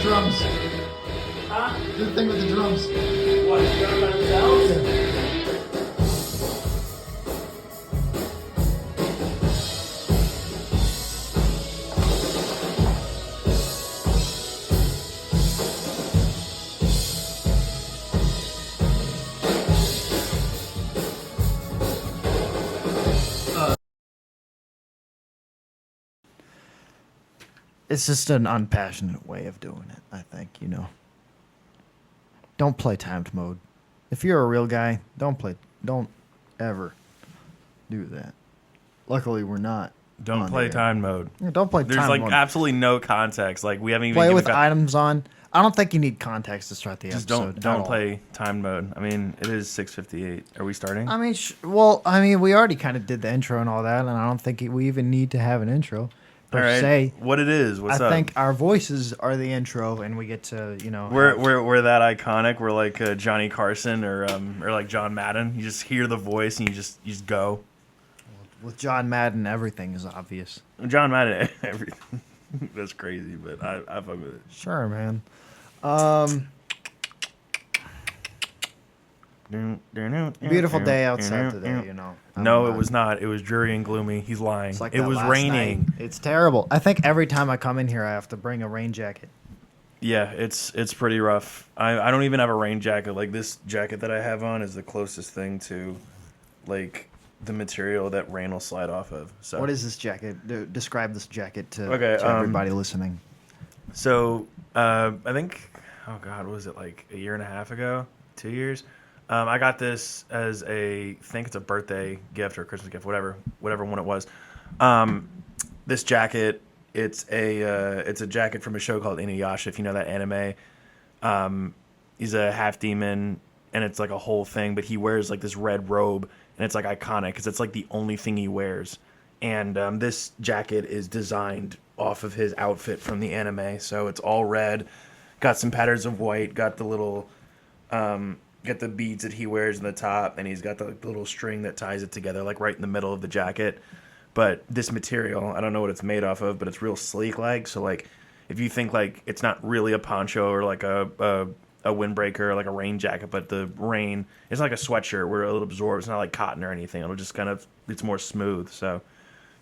drums. Huh? Do the thing with the drums. What? Drum by themselves? Yeah. It's just an unpassionate way of doing it, I think, you know. Don't play timed mode. If you're a real guy, don't ever do that. Luckily, we're not. Don't on play there. time mode. Yeah, don't play There's time like mode. absolutely no context. Like we haven't even Play given with items on. I don't think you need context to start the Just episode. don't at all. play time mode. I mean, it is 6:58. Are we starting? I mean, we already kind of did the intro and all that, and I don't think we even need to have an intro per All right. se. What it is? What's I up? think our voices are the intro, and we get to, you know. We're that iconic. We're like Johnny Carson or like John Madden. You just hear the voice and you just go. With John Madden, everything is obvious. John Madden, everything. That's crazy, but I fuck with it. Sure, man. Beautiful day outside today, you know. No, it was not. It was dreary and gloomy. He's lying. It's like It that was last raining. night. It's terrible. I think every time I come in here, I have to bring a rain jacket. Yeah, it's pretty rough. I don't even have a rain jacket. Like this jacket that I have on is the closest thing to like the material that rain will slide off of. So What is this jacket? Describe this jacket to Okay, everybody listening. So I think, oh God, what was it, like a year and a half ago? 2 years? I got this as I think it's a birthday gift or a Christmas gift, whatever one it was. This jacket, it's a jacket from a show called Inuyasha, if you know that anime. He's a half demon, and it's like a whole thing, but he wears like this red robe, and it's like iconic because it's like the only thing he wears. And this jacket is designed off of his outfit from the anime, so it's all red, got some patterns of white, got the little, got the beads that he wears in the top, and he's got the little string that ties it together, like right in the middle of the jacket. But this material, I don't know what it's made off of, but it's real sleek, like so. Like if you think like it's not really a poncho or like a windbreaker or like a rain jacket, but the rain, it's like a sweatshirt where it'll absorb. It's not like cotton or anything. It'll just kind of, it's more smooth. So,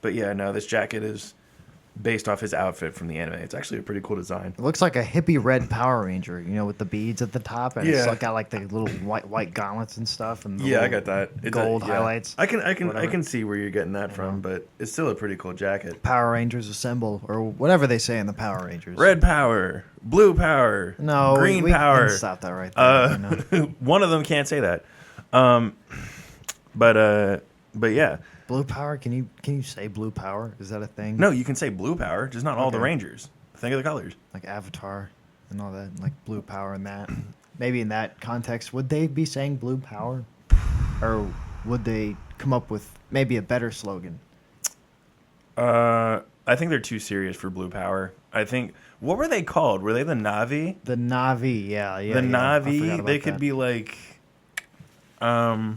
but yeah, no, this jacket is based off his outfit from the anime. It's actually a pretty cool design. It looks like a hippie red Power Ranger, you know, with the beads at the top, and it's Yeah. like got like the little white gauntlets and stuff, and the Yeah, I little got that. It's gold yeah. highlights. I whatever. can see where you're getting that from, but it's still a pretty cool jacket. Power Rangers assemble, or whatever they say in the Power Rangers. Red power, blue power, No, green we power. can stop that right there. You know? One of them can't say that. But yeah. Blue Power? Can you say Blue Power? Is that a thing? No, you can say blue power, just not all the Okay. Rangers. Think of the colors. Like Avatar and all that, like Blue Power and that. Maybe in that context, would they be saying Blue Power, or would they come up with maybe a better slogan? I think they're too serious for blue power. I think, what were they called? Were they the Navi? The Navi, yeah. The I forgot Navi, about they could that. be like, oh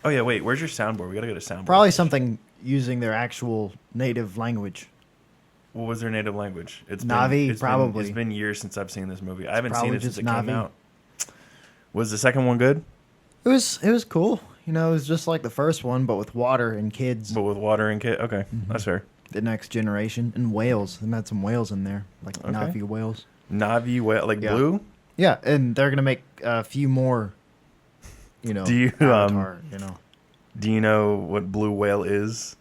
yeah, wait, where's your soundboard? We gotta get a soundboard. Probably something using their actual native language. What was their native language? It's Navi, it's probably. It's been years since I've seen this movie. I haven't seen probably it since just it came Navi. out. Was the second one good? It was cool. You know, it was just like the first one, but with water and kids. But with water and kid? Okay, that's fair. The next generation and whales. They had some whales in there, like Okay. Navi whales. Navi whale, like Yeah. blue? Yeah, and they're gonna make a few more. You know, Do you, Avatar, you know. Do you know what blue whale is?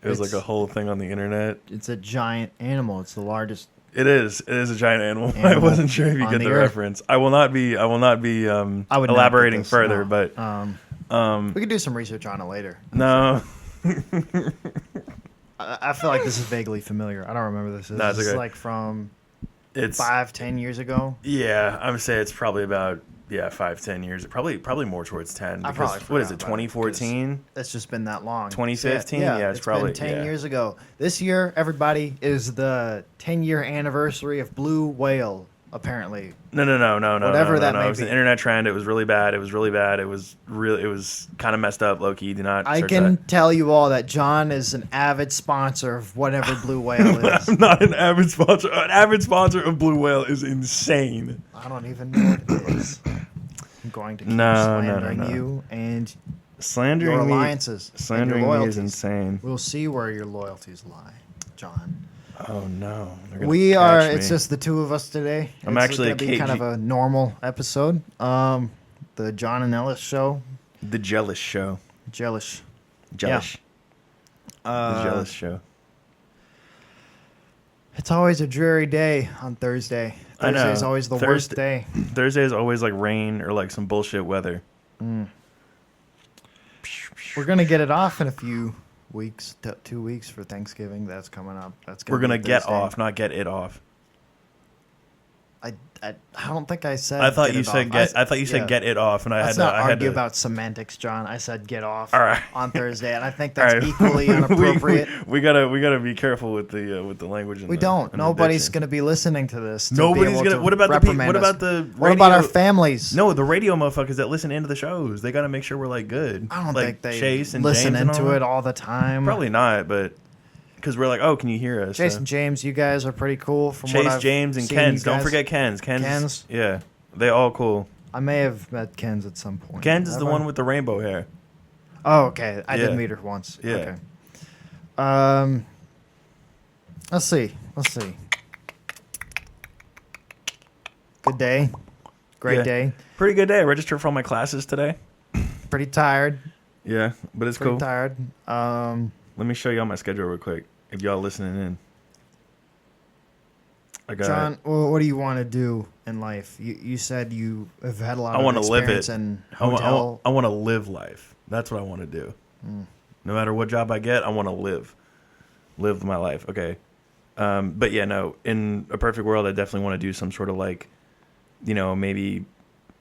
It was like It's- a whole thing on the internet. It's a giant animal. It's the largest. It is. It is a giant animal. I Animal wasn't sure if you on get the the earth. reference. I will not be. I would not get elaborating this, further. no. But We could do some research on it later. no. I feel like this is vaguely familiar. I don't remember this. No, it's This is okay. like from It's 5-10 years ago. yeah. I would say it's probably about 5-10 years. Probably more towards 10. I Because probably what is forgot it? about it, 2014. It's just been that long. 2015? Yeah, Yeah, it's probably- been 10 yeah. years ago. This year, everybody, is the 10-year anniversary of Blue Whale. apparently. No. Whatever that may It was be. an internet trend. It was really bad. It was kind of messed up. Low key. Do not. I search can that. tell you all that John is an avid sponsor of whatever Blue Whale is. I'm not an avid sponsor. An avid sponsor of Blue Whale is insane. I don't even know what it is. I'm going to keep No. slandering you and Slandering your me. alliances. Slandering and your me is loyalties. insane. We'll see where your loyalties lie, John. Oh no. They're gonna We are. catch It's me. just the two of us today. I'm It's actually gonna be kind of a normal episode. The John and Ellis show. the Jealous Show. Jealous. Jealous. The Jealous Show. It's always a dreary day on Thursday. I know. Thursday's always the worst day. Thursday is always like rain or like some bullshit weather. We're gonna get it off in a few weeks. 2 weeks for Thanksgiving. That's coming up. We're gonna be get Thursday. off, not get it off. I don't think I said. I thought get you it said off. get. I thought you said yeah. get it off, and I Let's had to. not I had argue to. about semantics, John. I said get off All right. on Thursday, and I think All that's right. equally inappropriate. we gotta be careful with the language. We don't. Nobody's gonna be listening to this. To be Nobody's able gonna. to What about the? reprimand What us. about the? Radio, What about our families? No, the radio motherfuckers that listen into the shows. They gotta make sure we're like good. I don't like think they Chase and listen James and into all it that. all the time. Probably not, but because we're like, oh, can you hear us? Chase and James, you guys are pretty cool. From what Chase, I've James, and seen Ken's. you Don't guys. forget Ken's. Ken's? Yeah, they all cool. I may have met Ken's at some point. Ken's is Have the I? one with the rainbow hair. Oh, okay. I Yeah. did meet her once. Yeah. Okay. Let's see. Good day. Great Yeah. day. Pretty good day. I registered for all my classes today. Pretty tired. Yeah, but it's Pretty cool. tired. Let me show y'all my schedule real quick. If y'all listening in, I got. John, what do you want to do in life? You said you have had a lot I of want to live experience it. in I hotel. want to live life. That's what I want to do. No matter what job I get, I want to live my life. Okay. But yeah, no. In a perfect world, I definitely want to do some sort of like, maybe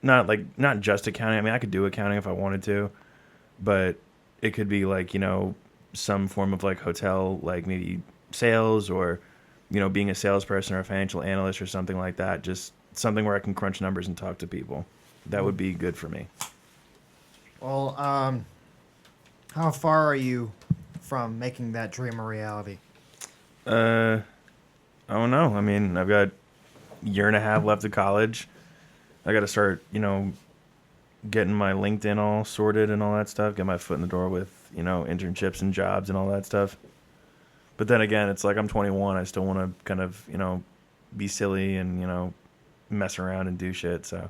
not just accounting. I mean, I could do accounting if I wanted to, but it could be like some form of like hotel, like maybe sales or being a salesperson or a financial analyst or something like that. Just something where I can crunch numbers and talk to people. That would be good for me. Well, how far are you from making that dream a reality? I don't know. I mean, I've got a year and a half left of college. I got to start, getting my LinkedIn all sorted and all that stuff. Get my foot in the door with, internships and jobs and all that stuff. But then again, it's like I'm 21. I still want to kind of, be silly and, mess around and do shit. So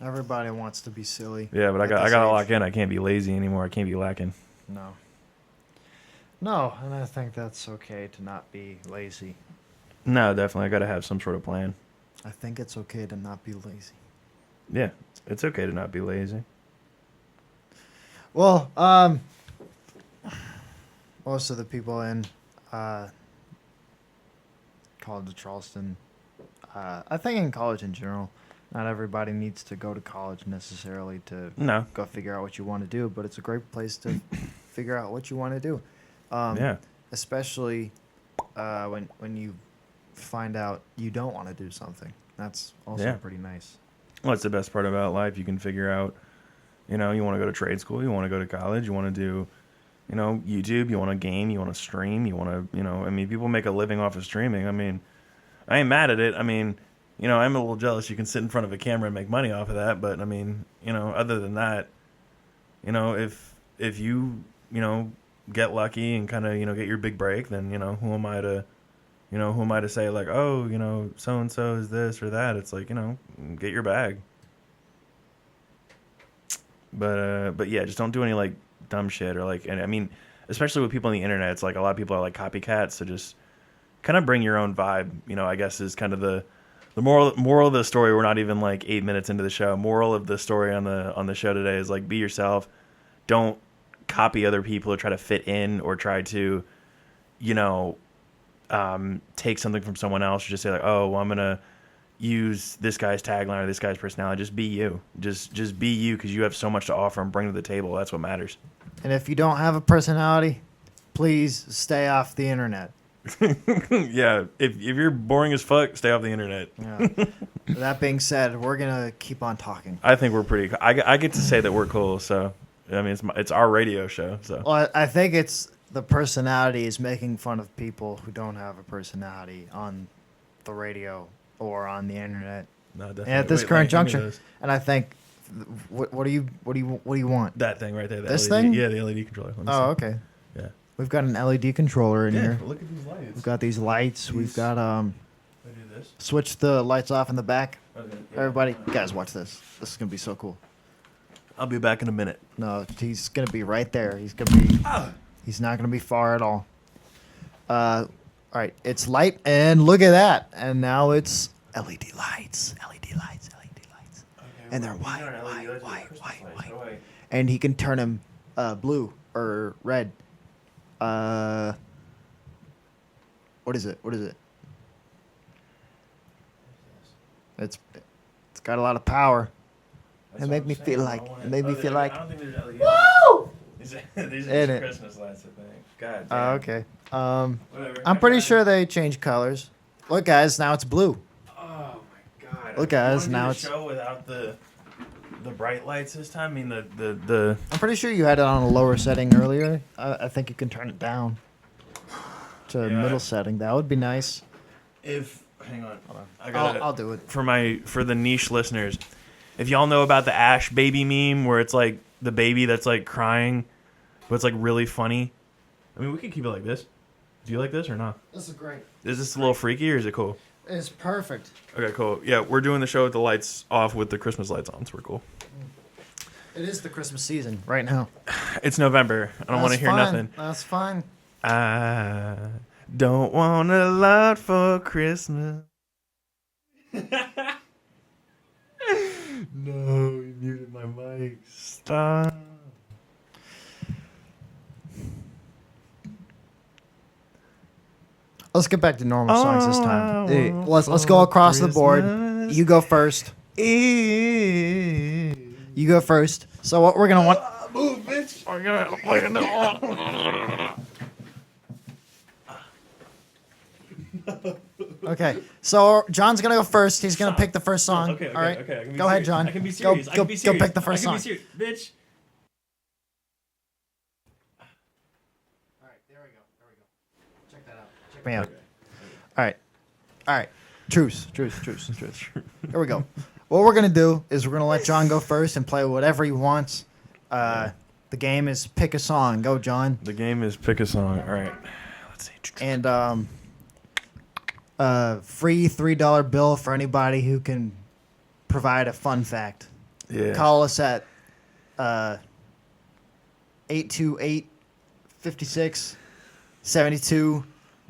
Everybody wants to be silly. yeah, but I at got this to age. lock in. I can't be lazy anymore. I can't be lacking. No, and I think that's okay to not be lazy. No, definitely. I got to have some sort of plan. I think it's okay to not be lazy. Yeah, it's okay to not be lazy. Well, most of the people in College of Charleston, I think in college in general, not everybody needs to go to college necessarily to No. go figure out what you want to do, but it's a great place to figure out what you want to do. Yeah. Especially when you find out you don't want to do something. That's also Yeah. pretty nice. Well, it's the best part about life. You can figure out, you want to go to trade school, you want to go to college, you want to do, YouTube, you want to game, you want to stream, you want to, I mean, people make a living off of streaming. I mean, I ain't mad at it. I mean, I'm a little jealous you can sit in front of a camera and make money off of that. But I mean, other than that, if you, get lucky and kind of, get your big break, then, who am I to say like, oh, so-and-so is this or that. It's like, get your bag. But yeah, just don't do any like dumb shit or like, and I mean, especially with people on the internet, it's like a lot of people are like copycats. So just kind of bring your own vibe, I guess is kind of the moral of the story. We're not even like 8 minutes into the show. Moral of the story on the show today is like, be yourself. Don't copy other people or try to fit in or try to, take something from someone else or just say like, oh, well, I'm going to use this guy's tagline or this guy's personality. Just be you. Just be you because you have so much to offer and bring to the table. That's what matters. And if you don't have a personality, please stay off the internet. Yeah, if you're boring as fuck, stay off the internet. Yeah. That being said, we're gonna keep on talking. I think we're pretty. I get to say that we're cool. So I mean, it's our radio show. So Well, I think it's the personality is making fun of people who don't have a personality on the radio or on the internet. no, definitely. And at this Wait, current Lane, give me juncture, those. and I think, what do you want? That thing right there. The This LED. thing? Yeah, the LED controller. Let me Oh, see. okay. Yeah. We've got an LED controller in here. Look at these lights. We've got these lights. We've These- got I do this. switch the lights off in the back. Okay, yeah. Everybody, guys, watch this. This is gonna be so cool. I'll be back in a minute. No, he's gonna be right there. He's gonna be. He's not gonna be far at all. All right, it's light, and look at that. And now it's LED lights. LED lights. LED lights. And they're white. And he can turn them blue or red. What is it? What is it? It's got a lot of power. It made me feel like. It made me feel like. I don't think there's LED. Woo! These are In just it. Christmas lights, I think. God Oh, damn. okay. Whatever. I'm pretty sure they change colors. Look, guys, now it's blue. Oh my god. Look, guys, You now wanna it's- do the show without the bright lights this time. I mean the. I'm pretty sure you had it on a lower setting earlier. I think you can turn it down to Yeah. middle setting. That would be nice. If hang on, I got I'll do it. for the niche listeners. If y'all know about the Ash baby meme where it's like the baby that's like crying, but it's like really funny. I mean, we could keep it like this. Do you like this or not? This is great. Is this a little freaky or is it cool? It's perfect. Okay, cool. Yeah, we're doing the show with the lights off with the Christmas lights on, so we're cool. It is the Christmas season right now. It's November. I don't want to hear nothing. That's fine. I don't want a lot for Christmas. No, you muted my mic. Stop. Let's get back to normal songs this time. I Hey, want let's go across the board. Christmas You go first. Eve. You go first. So what we're gonna want? Move, bitch. Okay. So John's gonna go first. He's gonna pick the first song. Okay, All right. okay. I can be Go ahead, serious. John. I can be Go- serious. I go- can be go serious. pick the first I can song. be serious, bitch. All right. There we go. Check that out. Check me out. All right. All right. Truce. Here we go. What we're gonna do is we're gonna let John go first and play whatever he wants. The game is pick a song. Go, John. The game is pick a song. All right. Let's see. And free $3 bill for anybody who can provide a fun fact. Yeah. Call us at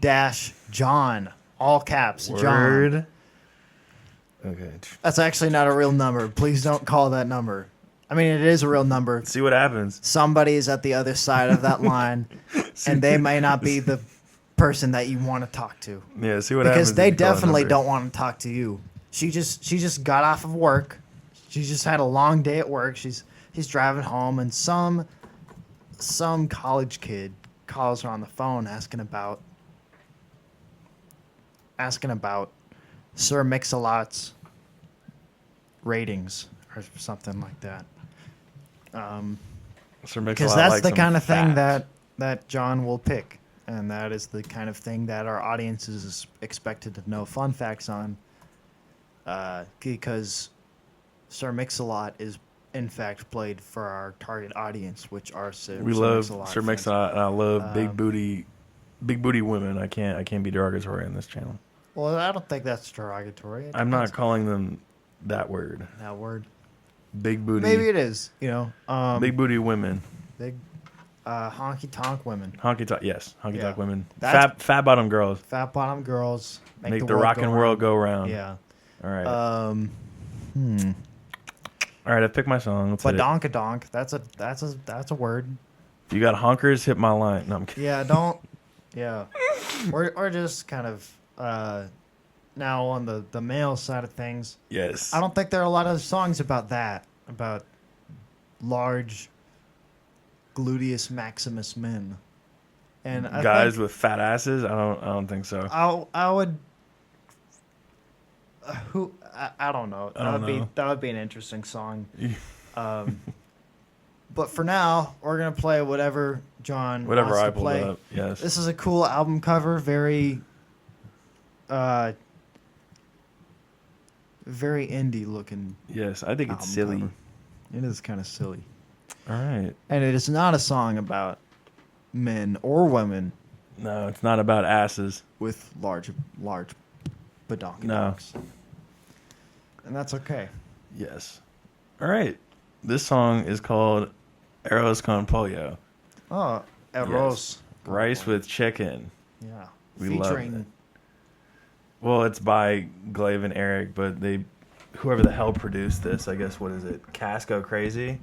828-56-72-John. All caps, John. Word. Okay. That's actually not a real number. Please don't call that number. I mean, it is a real number. See what happens. Somebody is at the other side of that line, and they may not be the person that you want to talk to. Yeah. See what happens. Because they if you call that definitely number. don't want to talk to you. She just got off of work. She just had a long day at work. She's driving home, and some college kid calls her on the phone asking about Sir Mix-a-Lot's ratings or something like that. Sir Mix-a-Lot Because that's likes the some kind of thing fat. that John will pick, and that is the kind of thing that our audience is expected to know fun facts on. Because Sir Mix-a-Lot is in fact played for our target audience, which are We love Sir fans. Mix-a-Lot, and I love big booty women. I can't be derogatory on this channel. Well, I don't think that's derogatory. It I'm not depends calling them that word. on that word. Big booty. Maybe it is. Big booty women. Big honky tonk women, Honky tonk. Yes, honky Yeah. tonk women. That's- Fat bottom girls. fat bottom girls Make the rockin' world go round. Yeah. All right. All All right. I picked my song. Let's hit it. Badonkadonk. That's a word. If you got honkers, hit my line. No, I'm kidding. Yeah, don't. Yeah, we're just kind of now on the male side of things. Yes. I don't think there are a lot of songs about that, about large gluteus maximus men, and I Guys think with fat asses. I don't think so. I would I don't know. I don't know. That would be an interesting song. But for now, we're gonna play whatever John Whatever wants I to pulled play. up. Yes. This is a cool album cover. Very indie looking. Yes, I think it's album silly. cover. It is kind of silly, All right. and it is not a song about men or women No, it's not about asses. with large badonkadonks. No. And that's okay. Yes. All right. This song is called Arroz con Pollo. Oh, arroz. Rice with chicken. Yeah. We love Featuring it. Well, it's by Glaive and Eric, but whoever the hell produced this, I guess, what is it? Cass Go Crazy?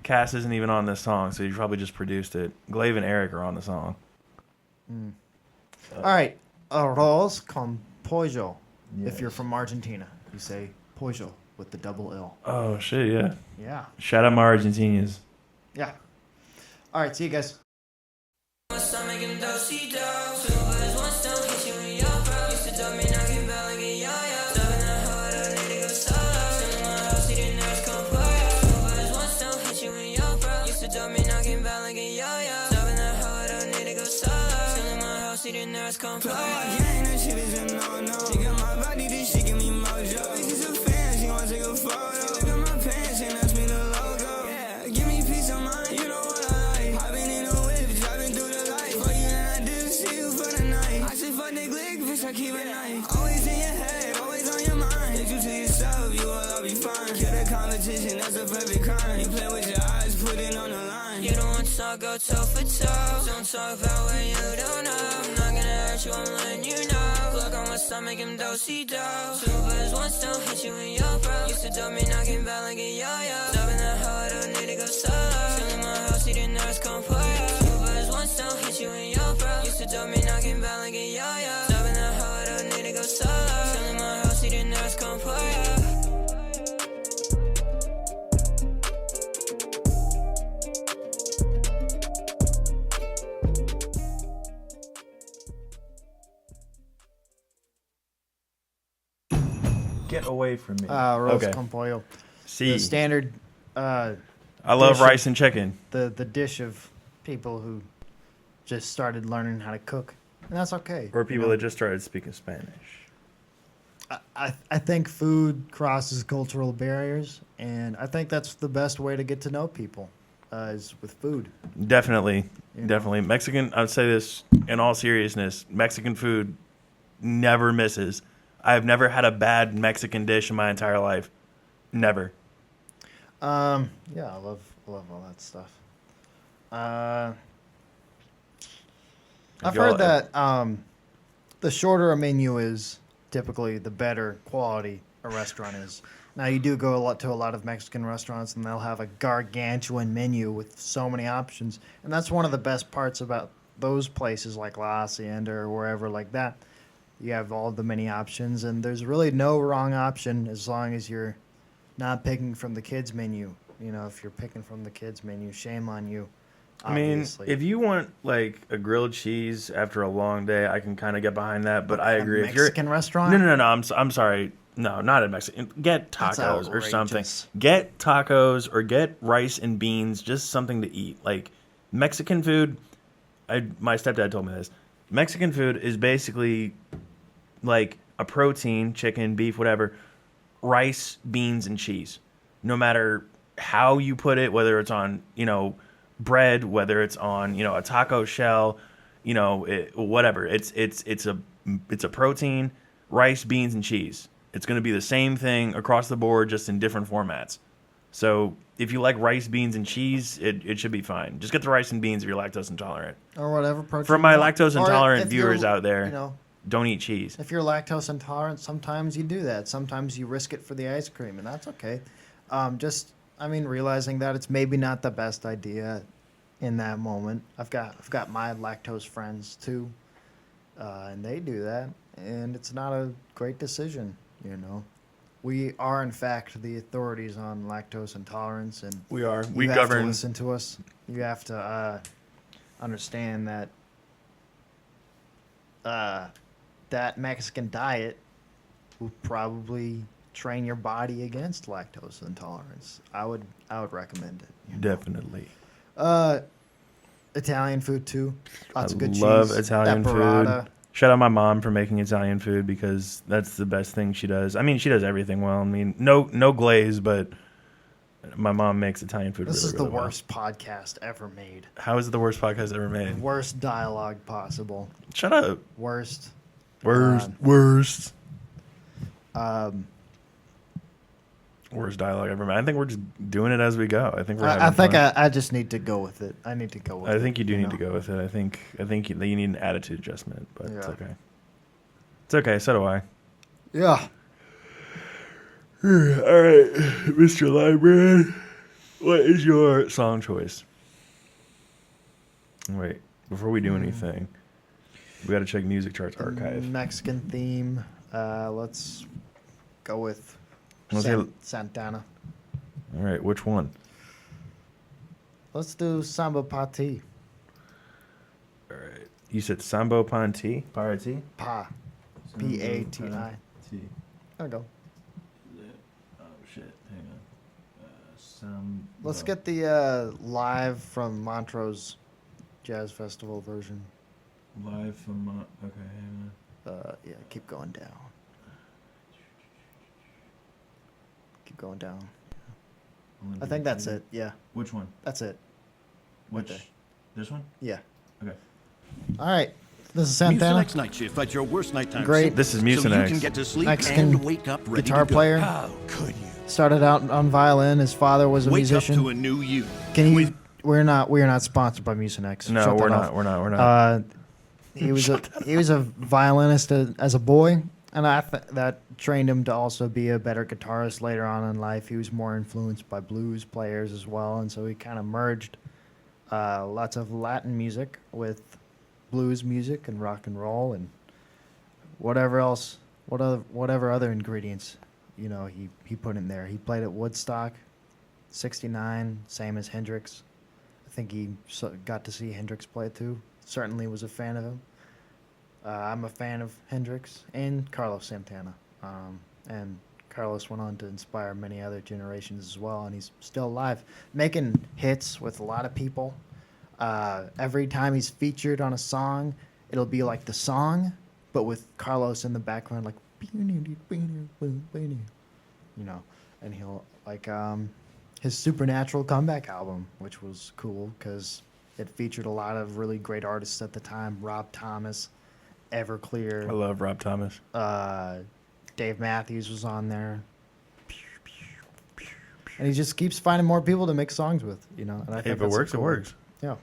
Cass isn't even on this song, so you probably just produced it. Glaive and Eric are on the song. All right, arroz con pollo. Yes. If you're from Argentina, you say pollo with the double L. Oh, shit, yeah. Yeah. Shout out my Argentinians. Yeah. All right, see you guys. Always in your head, always on your mind. Take you to yourself, you will all be fine. Kill the competition, that's a perfect crime. You play with your eyes, put it on the line. You don't want to talk, go toe for toe. Don't talk about what you don't know. I'm not gonna hurt you, I'm letting you know. Look on my stomach, I'm do-si-do. Two birds, one stone, hit you in your bro. Used to dump me, knocking back like a yo-yo. Stopping the hoe, I don't need to go solo. Still in my house, eating nurse, come pour ya. Two birds, one stone, hit you in your bro. Used to dump me, knocking back like a yo-yo. Stopping the hoe, I don't need to go solo. Still in my house, eating nurse, come pour ya. Get away from me. Arroz Okay. con pollo. See, The standard, I love dish- rice and chicken. the dish of people who just started learning how to cook, and that's okay. Or you people know? that just started speaking Spanish. I think food crosses cultural barriers, and I think that's the best way to get to know people, is with food. Definitely. You know? Definitely. Mexican, I would say this in all seriousness, Mexican food never misses. I have never had a bad Mexican dish in my entire life. Never. Yeah, I love all that stuff. I've Y'all- heard that the shorter a menu is, typically the better quality a restaurant is. Now you do go to a lot of Mexican restaurants, and they'll have a gargantuan menu with so many options, and that's one of the best parts about those places like La Hacienda or wherever like that. You have all the many options, and there's really no wrong option as long as you're not picking from the kids menu. You know, if you're picking from the kids menu, shame on you. I mean, Obviously. if you want like a grilled cheese after a long day, I can kind of get behind that. But I A agree. If you're Mexican restaurant? no, I'm sorry. No, not a Mexican. Get That's tacos or something. outrageous. Get tacos or get rice and beans, just something to eat. Like Mexican food, my stepdad told me this. Mexican food is basically like a protein, chicken, beef, whatever, rice, beans, and cheese. No matter how you put it, whether it's on, bread, whether it's on, a taco shell, whatever. It's a protein, rice, beans, and cheese. It's going to be the same thing across the board, just in different formats. So if you like rice, beans, and cheese, it should be fine. Just get the rice and beans if you're lactose intolerant. Or whatever protein. For my you want. lactose Or intolerant if you're, viewers out there, You know, don't eat cheese. if you're lactose intolerant, sometimes you do that. Sometimes you risk it for the ice cream, and that's okay. Realizing that it's maybe not the best idea in that moment. I've got my lactose friends too, and they do that, and it's not a great decision. We are in fact the authorities on lactose intolerance, and We are. you We have to govern. listen to us. You have to understand that that Mexican diet will probably train your body against lactose intolerance. I would recommend it. Definitely. Italian food too. Lots of good cheese. Love Italian Burrata. food. Shout out my mom for making Italian food because that's the best thing she does. I mean, she does everything well. I mean, no glaze, but my mom makes Italian food. This really, is the really well. worst podcast ever made. How is it the worst podcast ever made? Worst dialogue possible. Shut up. Worst. Worst. Um, Worst dialogue ever made. I think we're just doing it as we go. I think we're. I think fun. I just need to go with it. I need to go with it. I think you do need to know? go with it. I think you need an attitude adjustment, but it's Yeah. okay. It's okay. So do I. Yeah. All right, Mr. Librarian, what is your song choice? Wait, before we do anything, we got to check Music Charts Archive. Mexican theme. Let's go with Let's get- Santana. All right, which one? Let's do Samba Pati. All right, you said Sambo Panti? Parati? Pa. P-A-T-I. There we go. Oh, shit. Hang on. Let's get the live from Montrose Jazz Festival version. Live from... okay, hang on. Yeah, keep going down. Keep going down. I think that's it. Yeah, Which one? that's it. Which? Okay. This one? Yeah. Okay. All right. This is Santana, Mucinex Night Shift at your worst nighttime Great. sleep, This is so you Mucinex. can get to sleep Mexican and wake up ready guitar to go. player. How could you? Started out on violin. His father was a Wake musician. up to a new you. Can you? We are not sponsored by Mucinex. No, Shut we're that not. off. We're not. We're not. He was a violinist as a boy, and that trained him to also be a better guitarist later on in life. He was more influenced by blues players as well, and so he kind of merged lots of Latin music with blues music and rock and roll and whatever else, whatever other ingredients, he put in there. He played at Woodstock, '69, same as Hendrix. I think he got to see Hendrix play too. Certainly was a fan of him. I'm a fan of Hendrix and Carlos Santana. And Carlos went on to inspire many other generations as well, and he's still alive, making hits with a lot of people. Every time he's featured on a song, it'll be like the song, but with Carlos in the background, like, and he'll his Supernatural comeback album, which was cool because it featured a lot of really great artists at the time. Rob Thomas, Everclear. I love Rob Thomas. Dave Matthews was on there. And he just keeps finding more people to make songs with, And I think If it that's works, it cool. works. Yeah.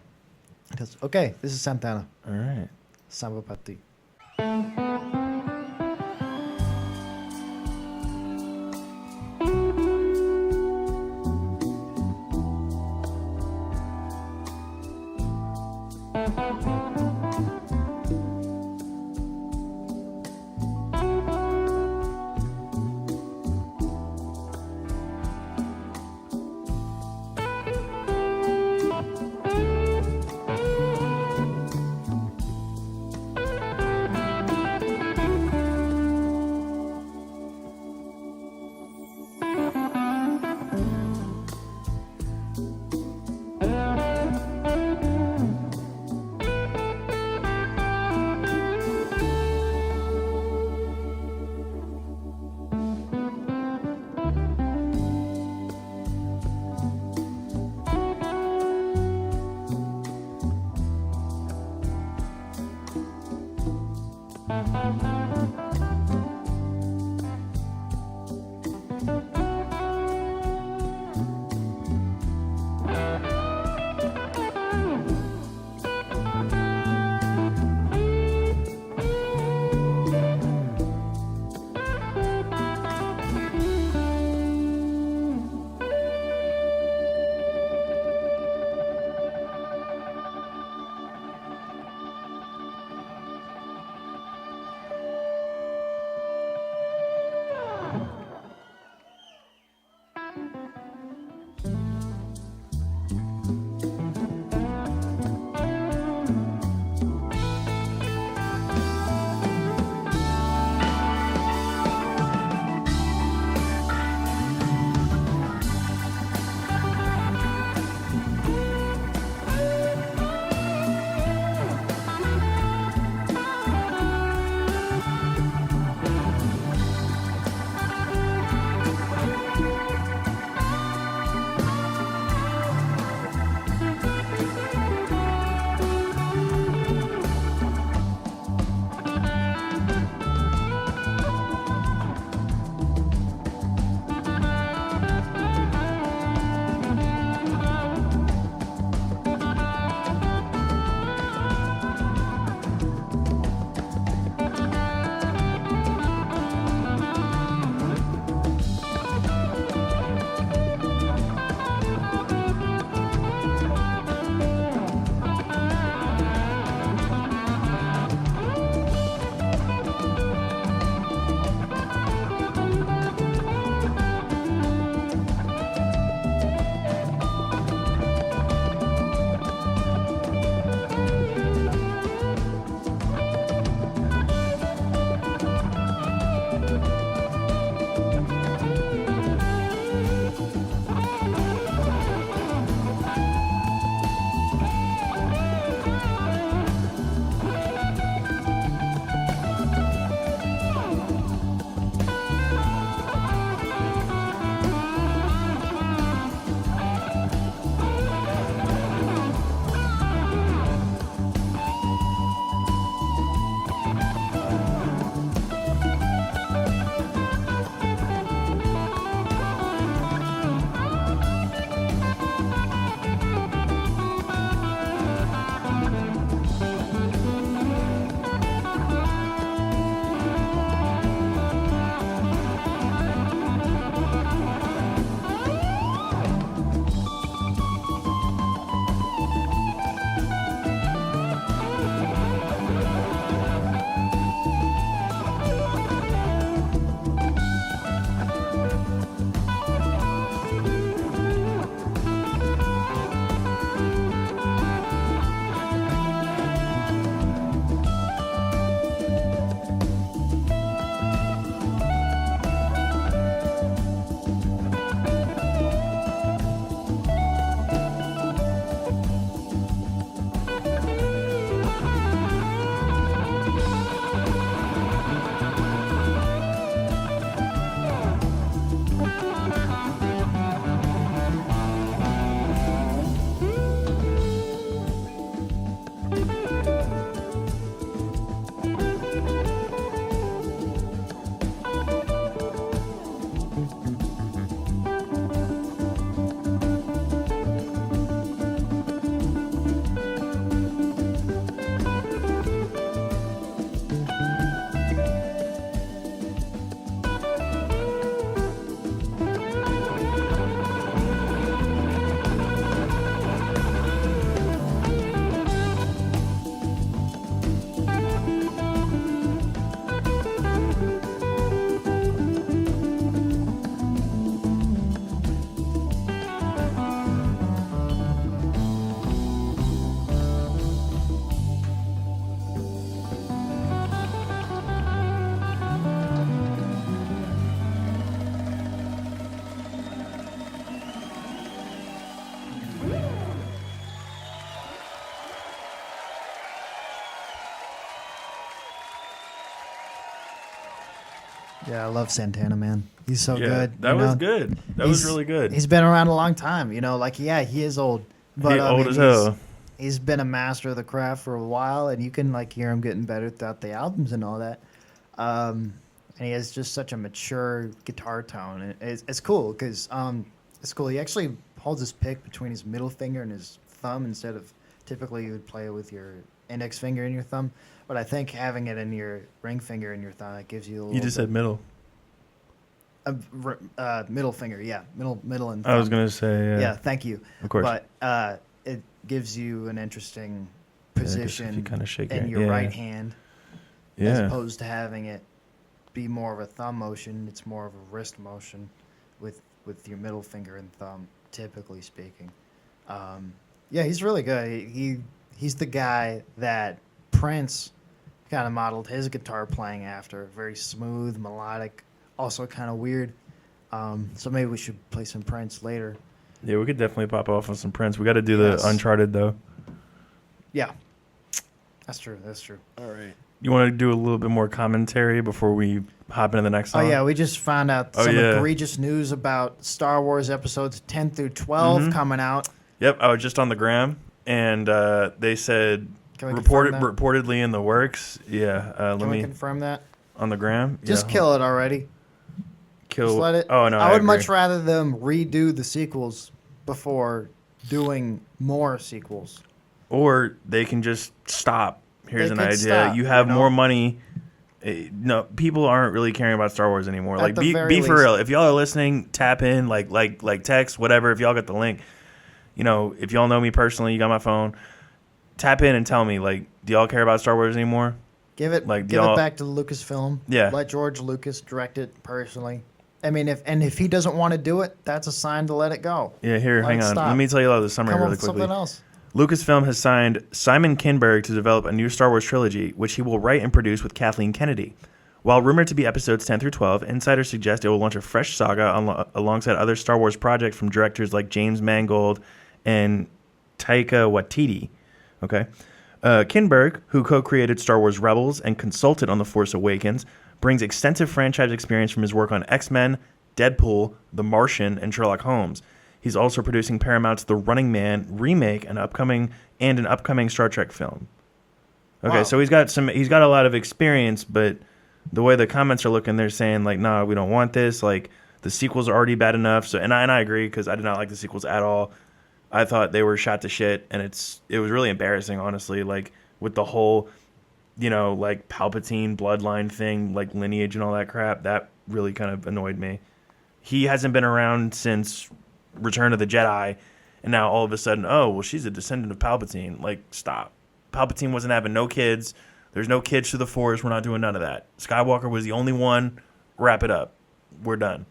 It does. Okay, this is Santana. All right. Samba Pati. Yeah, I love Santana, man. He's so Yeah, good. that you was know? good. That was He's- really good. He's been around a long time, you know. Like, yeah, he is old, but He I old mean, as hell. He's been a master of the craft for a while, and you can like hear him getting better throughout the albums and all that. And he has just such a mature guitar tone. And it's cool because it's cool. He actually holds his pick between his middle finger and his thumb instead of typically you would play it with your index finger and your thumb. But I think having it in your ring finger and your thumb it gives you a little. You just said middle. Middle finger, yeah, middle and thumb. I was gonna say Yeah, thank you. Of course. But it gives you an interesting 'cause if position you kinda shake in your- your yeah. right hand, as Yeah. opposed to having it be more of a thumb motion. It's more of a wrist motion with your middle finger and thumb, typically speaking. Yeah, he's really good. He's the guy that Prince kind of modeled his guitar playing after. Very smooth, melodic, also kind of weird. So maybe we should play some Prince later. Yeah, we could definitely pop off on some Prince. We got to do the Yes. Uncharted though. Yeah, that's true. That's true. All right. You want to do a little bit more commentary before we hop into the next Oh song? yeah, we just found out Oh, some yeah. egregious news about Star Wars episodes 10 through 12 Mhm. coming out. Yep, I was just on the gram, and they said Can we confirm that? reportedly in the works. Yeah, let Can we me confirm that? on the gram. Just Yeah, kill it already. kill. Just let it. Oh no, I would agree. much rather them redo the sequels before doing more sequels. Or they can just stop. Here's They an could idea. stop, you have you know? more money. No, people aren't really caring about Star Wars anymore. At Like, the be very for least. real. If y'all are listening, tap in. Like text whatever. If y'all got the link, you know, if y'all know me personally, you got my phone. Tap in and tell me. Like, do y'all care about Star Wars anymore? Give it Like, give y'all- it back to Lucasfilm. Yeah. Let George Lucas direct it personally. I mean, if he doesn't want to do it, that's a sign to let it go. Yeah, here, Like, hang on. stop. Let me tell you all the summary Come up really with quickly. something else. Lucasfilm has signed Simon Kinberg to develop a new Star Wars trilogy, which he will write and produce with Kathleen Kennedy. While rumored to be episodes 10 through 12, insiders suggest it will launch a fresh saga alongside other Star Wars projects from directors like James Mangold and Taika Waititi. Okay. Kinberg, who co-created Star Wars Rebels and consulted on The Force Awakens, brings extensive franchise experience from his work on X-Men, Deadpool, The Martian, and Sherlock Holmes. He's also producing Paramount's The Running Man remake and an upcoming Star Trek film. Okay, Wow. so he's got a lot of experience, but the way the comments are looking, they're saying like, "Nah, we don't want this." Like the sequels are already bad enough. So, and I agree because I did not like the sequels at all. I thought they were shot to shit, and it was really embarrassing, honestly. Like with the whole, like Palpatine bloodline thing, like lineage and all that crap. That really kind of annoyed me. He hasn't been around since Return of the Jedi, and now all of a sudden, oh well, she's a descendant of Palpatine. Like, stop. Palpatine wasn't having no kids. There's no kids to the Force. We're not doing none of that. Skywalker was the only one. Wrap it up. We're done.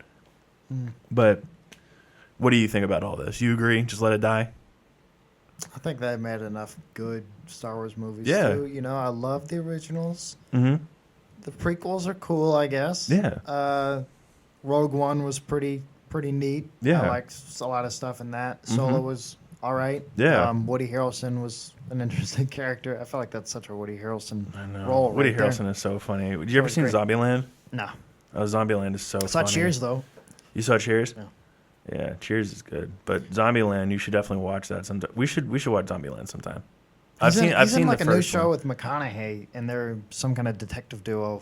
But what do you think about all this? You agree? Just let it die? I think they made enough good Star Wars movies Yeah. too. I love the originals. Mm-hmm. The prequels are cool, I guess. Yeah. Rogue One was pretty neat. Yeah. I liked a lot of stuff in that. Solo was all right. Yeah. Woody Harrelson was an interesting character. I feel like that's such a Woody Harrelson I know. role. Woody right there. Harrelson is so funny. Did you ever was see great. Zombieland? No. Oh, Zombieland is so I saw funny. Cheers though. You saw Cheers? Yeah. Yeah, Cheers is good. But Zombieland, you should definitely watch that sometime. We should watch Zombieland sometime. I've He's seen in like the a new first show one. with McConaughey, and they're some kind of detective duo.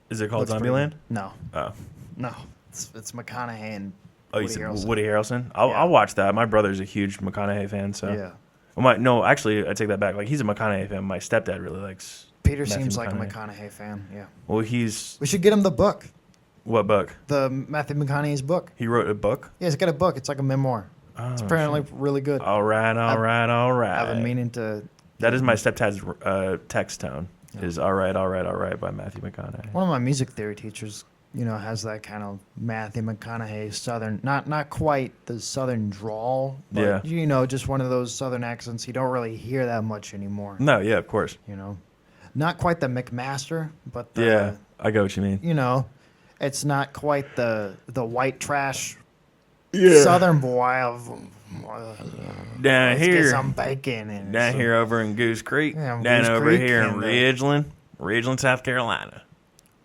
Is it called Looks pretty Zombieland? good. No, Oh. no, it's McConaughey and Oh, you Woody said Harrelson. Woody Harrelson? I'll Yeah. I'll watch that. My brother's a huge McConaughey fan, so. Yeah, Well, no, actually, I take that back. Like, he's a McConaughey fan. My stepdad really likes. Peter Matthew seems like a McConaughey. McConaughey fan. Yeah, Well, he's we should get him the book, what book? the Matthew McConaughey's book. He wrote a book. Yeah, he's got a book. It's like a memoir. Oh, It's apparently really good. All right. I've been meaning to. That is my stepdad's text tone. Is all right by Matthew McConaughey. One of my music theory teachers, has that kind of Matthew McConaughey Southern, not quite the Southern drawl, but Yeah. just one of those Southern accents you don't really hear that much anymore. No, yeah, of course. Not quite the McMaster, but the, Yeah, I get what you mean. it's not quite the white trash Yeah. Southern boy of Down let's get here, some bacon and down some- here over in Goose Creek, Yeah, down Goose over Creek here in and, Ridgeland, South Carolina.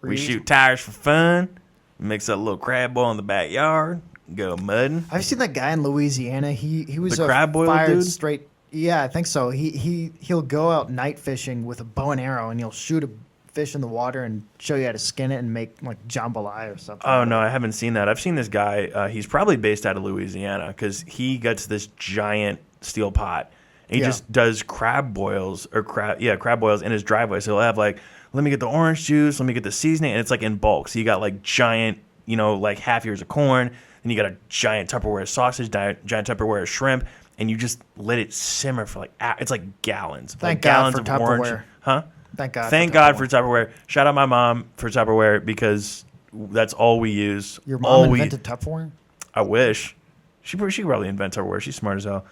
We shoot tires for fun. Mix up a little crab boil in the backyard. Go mudding. I've seen that guy in Louisiana. He was The a crab boil fired dude? straight. Yeah, I think so. He'll go out night fishing with a bow and arrow, and he'll shoot a fish in the water and show you how to skin it and make like jambalaya or something. Oh no, I haven't seen that. I've seen this guy. He's probably based out of Louisiana because he gets this giant steel pot. And he just does crab boils crab boils in his driveway. So he'll have like, let me get the orange juice, let me get the seasoning, and it's like in bulk. So you got like giant, like half ears of corn, and you got a giant Tupperware sausage, giant Tupperware shrimp, and you just let it simmer for like it's like gallons. Thank like God gallons for of orange. Tupperware. Huh? Thank God for Tupperware. Shout out my mom for Tupperware because that's all we use. Your all mom invented Tupperware? I wish. She could probably invent Tupperware. She's smart as hell.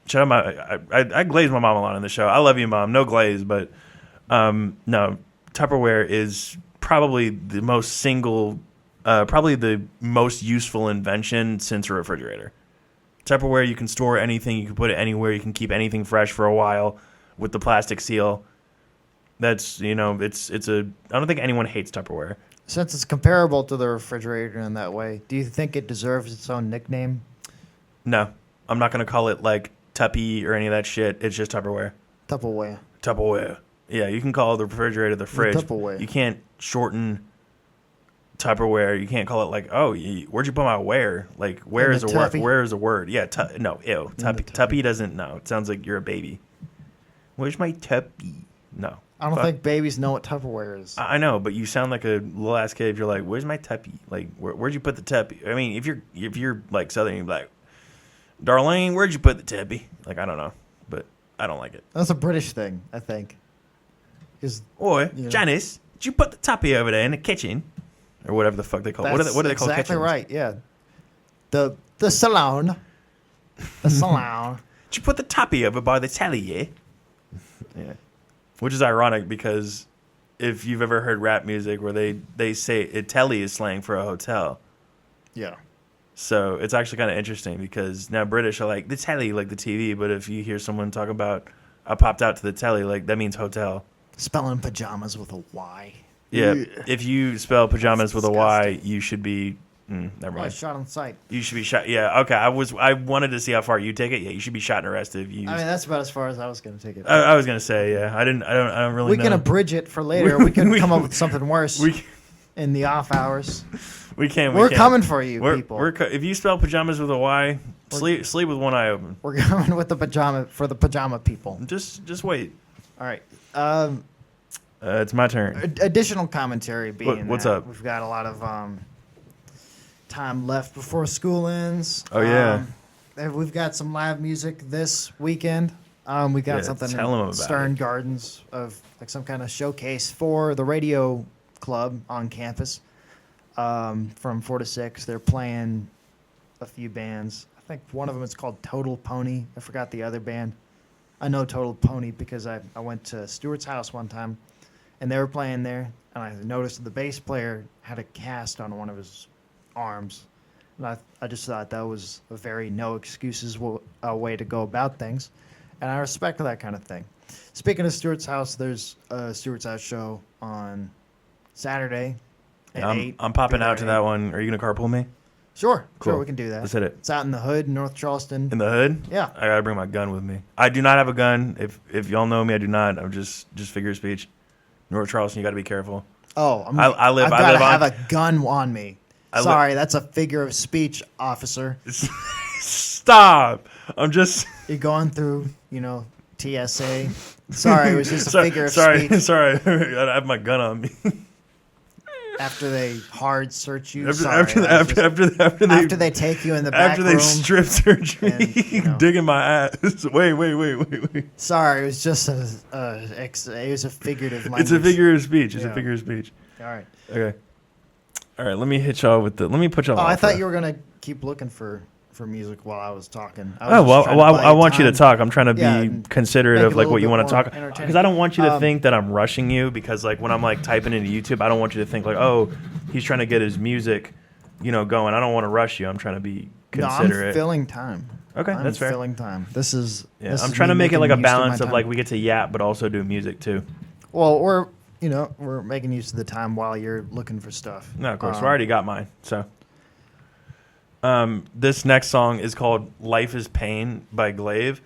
Shout out I glaze my mom a lot on the show. I love you, Mom. No glaze, but no. Tupperware is probably the most useful invention since a refrigerator. Tupperware, you can store anything. You can put it anywhere. You can keep anything fresh for a while with the plastic seal. That's, I don't think anyone hates Tupperware. Since it's comparable to the refrigerator in that way, do you think it deserves its own nickname? No, I'm not going to call it like Tuppy or any of that shit. It's just Tupperware. Tupperware. Yeah, you can call the refrigerator the fridge. Tupperware. You can't shorten Tupperware. You can't call it like, where'd you put my where? Like, where is a word? Where is a word? Yeah, no, ew. Tuppy doesn't know. It sounds like you're a baby. Where's my Tuppy? No. I don't think babies know what Tupperware is. I know, but you sound like a little ass kid if you're like, "Where's my Tuppy?" Like, where'd you put the Tuppy? I mean, if you're like Southern, you're like, "Darlene, where'd you put the Tuppy?" Like, I don't know, but I don't like it. That's a British thing, I think. Oi, Janice, did you put the Tuppy over there in the kitchen, or whatever the fuck they call it? What do they call kitchens? Exactly right. Yeah, the salon, the salon. Did you put the Tuppy over by the telly? Yeah. Which is ironic because if you've ever heard rap music where they say telly is slang for a hotel. Yeah. So it's actually kind of interesting because now British are like, the telly, like the TV, but if you hear someone talk about, I popped out to the telly, like that means hotel. Spelling pajamas with a Y. Yeah. If you spell pajamas with a Y, you should be, never mind. Shot on sight. You should be shot. Yeah, okay. I wanted to see how far you take it. Yeah, you should be shot and arrested. I mean, that's about as far as I was going to take it. I was going to say, yeah. I don't really know. We can abridge it for later. We can come up with something worse in the off hours. We can. We're coming for you, people. If you spell pajamas with a Y, sleep with one eye open. We're coming with the pajama people. Just wait. All right. It's my turn. Additional commentary being what's that up? We've got a lot of time left before school ends. Oh yeah. We've got some live music this weekend. We got something in Stern Gardens of like some kind of showcase for the radio club on campus. From 4 to 6, they're playing a few bands. I think one of them is called Total Pony. I forgot the other band. I know Total Pony because I went to Stewart's house one time, and they were playing there, and I noticed the bass player had a cast on one of his arms. And I just thought that was a very no excuses way to go about things, and I respect that kind of thing. Speaking of Stewart's house, there's a Stewart's house show on Saturday at 8. I'm popping out to that one. Are you gonna carpool me? Sure, Cool. sure, we can do that. Let's hit it. It's out in the hood, North Charleston. In the hood? Yeah. I gotta bring my gun with me. I do not have a gun. If y'all know me, I do not. I'm just figure of speech. North Charleston, you gotta be careful. Oh, I've gotta have a gun on me. Sorry, that's a figure of speech, officer. Stop. I'm just. You're going through, TSA. Sorry, it was just a figure of speech. Sorry. I have my gun on me. After they hard search you. After they take you in the back room. After they strip search me, and, digging my ass. Wait. Sorry, it was just it was a figurative language. It's a figure of speech. It's a figure of speech. All right. Okay. All right. Let me hit y'all with let me put y'all. I thought you were gonna keep looking for music while I was talking. I want you to talk. I'm trying to be considerate of like what you want to talk, because I don't want you to think that I'm rushing you, because like when I'm like typing into YouTube, I don't want you to think like, oh, he's trying to get his music, going. I don't want to rush you. I'm trying to be considerate. No, I'm filling time. Okay, that's fair. Filling time. This is I'm trying to make it like a balance of like we get to yap but also do music too. Well, we're making use of the time while you're looking for stuff. No, of course. I already got mine. So, this next song is called "Life Is Pain" by Glaive,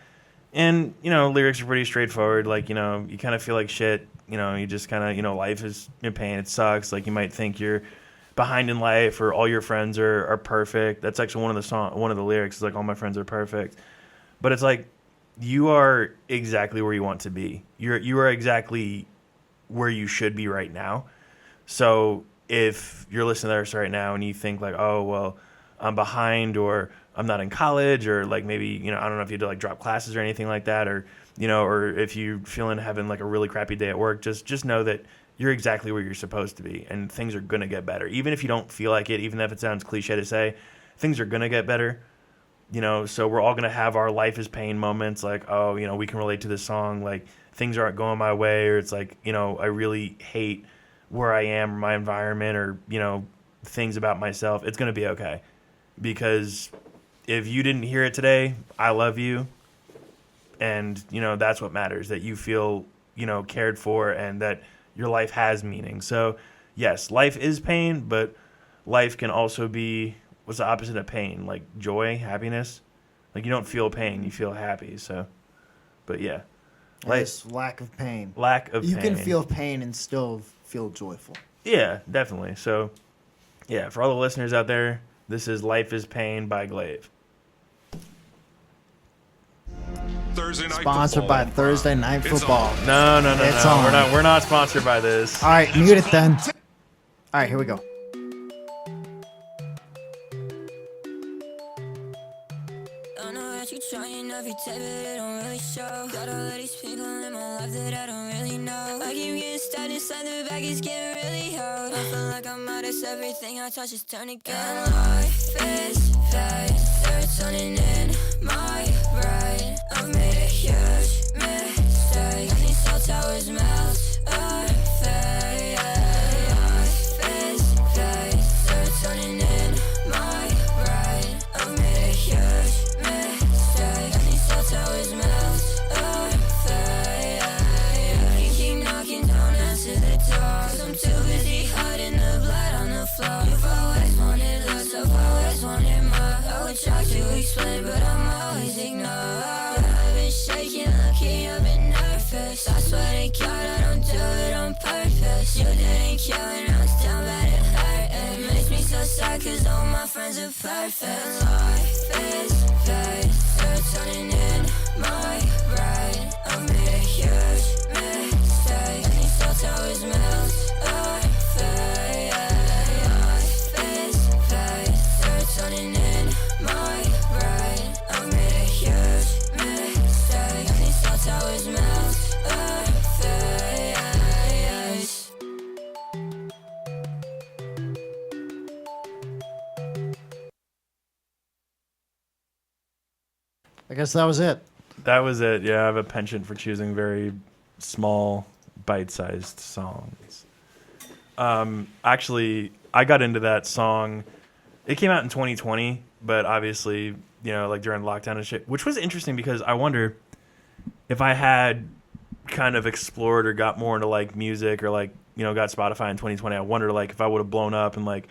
and lyrics are pretty straightforward. Like you kind of feel like shit. You just kind of life is pain. It sucks. Like you might think you're behind in life, or all your friends are perfect. That's actually one of the lyrics is like all my friends are perfect, but it's like you are exactly where you want to be. You are exactly where you should be right now. So if you're listening to this right now and you think like, oh, well, I'm behind or I'm not in college or like maybe, I don't know if you had to like drop classes or anything like that or, or if you're having like a really crappy day at work, just know that you're exactly where you're supposed to be and things are going to get better. Even if you don't feel like it, even if it sounds cliche to say, things are going to get better. So we're all going to have our life is pain moments like, oh, we can relate to this song. Like things aren't going my way or it's like, I really hate where I am or my environment or, things about myself. It's going to be okay. Because if you didn't hear it today, I love you. And, that's what matters, that you feel, cared for and that your life has meaning. So, yes, life is pain, but life can also be what's the opposite of pain? Like joy, happiness. Like you don't feel pain, you feel happy. So, but yeah. Yes, lack of pain. Lack of You pain. can feel pain and still feel joyful. Yeah, definitely. So, yeah, for all the listeners out there, this is Life is Pain by Glaive. Thursday night Sponsored by football. Thursday Night Football. No. It's on. We're not sponsored by this. All right, mute it then. All right, here we go. I know that you trying every day, but it don't really show. Got all of these people in my life that I don't really know. I keep getting stuck inside the bag, it's getting really hard. I feel like I'm out of everything I touch is turning good. Life is bad, serotonin in my brain. I've made a huge mistake, and these cell towers melt away. Life is bad, serotonin in my brain. I've made a huge mistake, and these cell towers melt away. You keep knocking, don't answer the door, 'cause I'm too busy hiding the blood on the floor. You've always wanted less, I've always wanted more. I would try to explain, but I'm always ignored. I've been shaking, lucky I've been nervous. I swear to God I don't do it on purpose. You didn't care when I was down bad, it hurt. It makes me so sad 'cause all my friends are perfect. Life is bad, serotonin in my brain. I made a huge mistake, and these cell towers melt away. Life is bad, serotonin in my brain. I made a huge mistake, and these cell towers melt away. I guess that was it. That was it. Yeah, I have a penchant for choosing very small, bite-sized songs. Actually, I got into that song. It came out in 2020, but obviously, like during lockdown and shit, which was interesting because I wonder if I had kind of explored or got more into like music or like, got Spotify in 2020, I wonder like if I would have blown up and like,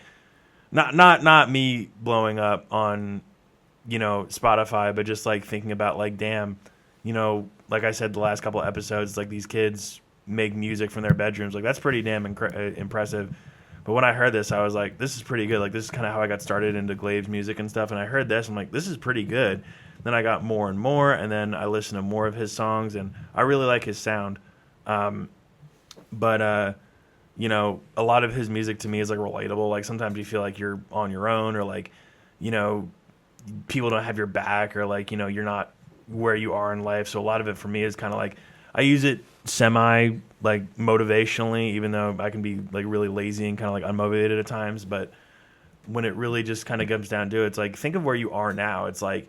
not me blowing up on, Spotify, but just like thinking about like, damn, like I said, the last couple of episodes, like these kids make music from their bedrooms. Like that's pretty damn impressive. But when I heard this, I was like, this is pretty good. Like this is kind of how I got started into Glaive's music and stuff. And I heard this, I'm like, this is pretty good. Then I got more and more, and then I listened to more of his songs, and I really like his sound. But a lot of his music to me is like relatable. Like sometimes you feel like you're on your own, or like, people don't have your back, or like, you're not where you are in life. So a lot of it for me is kind of like, I use it semi like motivationally, even though I can be like really lazy and kind of like unmotivated at times. But when it really just kind of comes down to it, it's like, think of where you are now. It's like,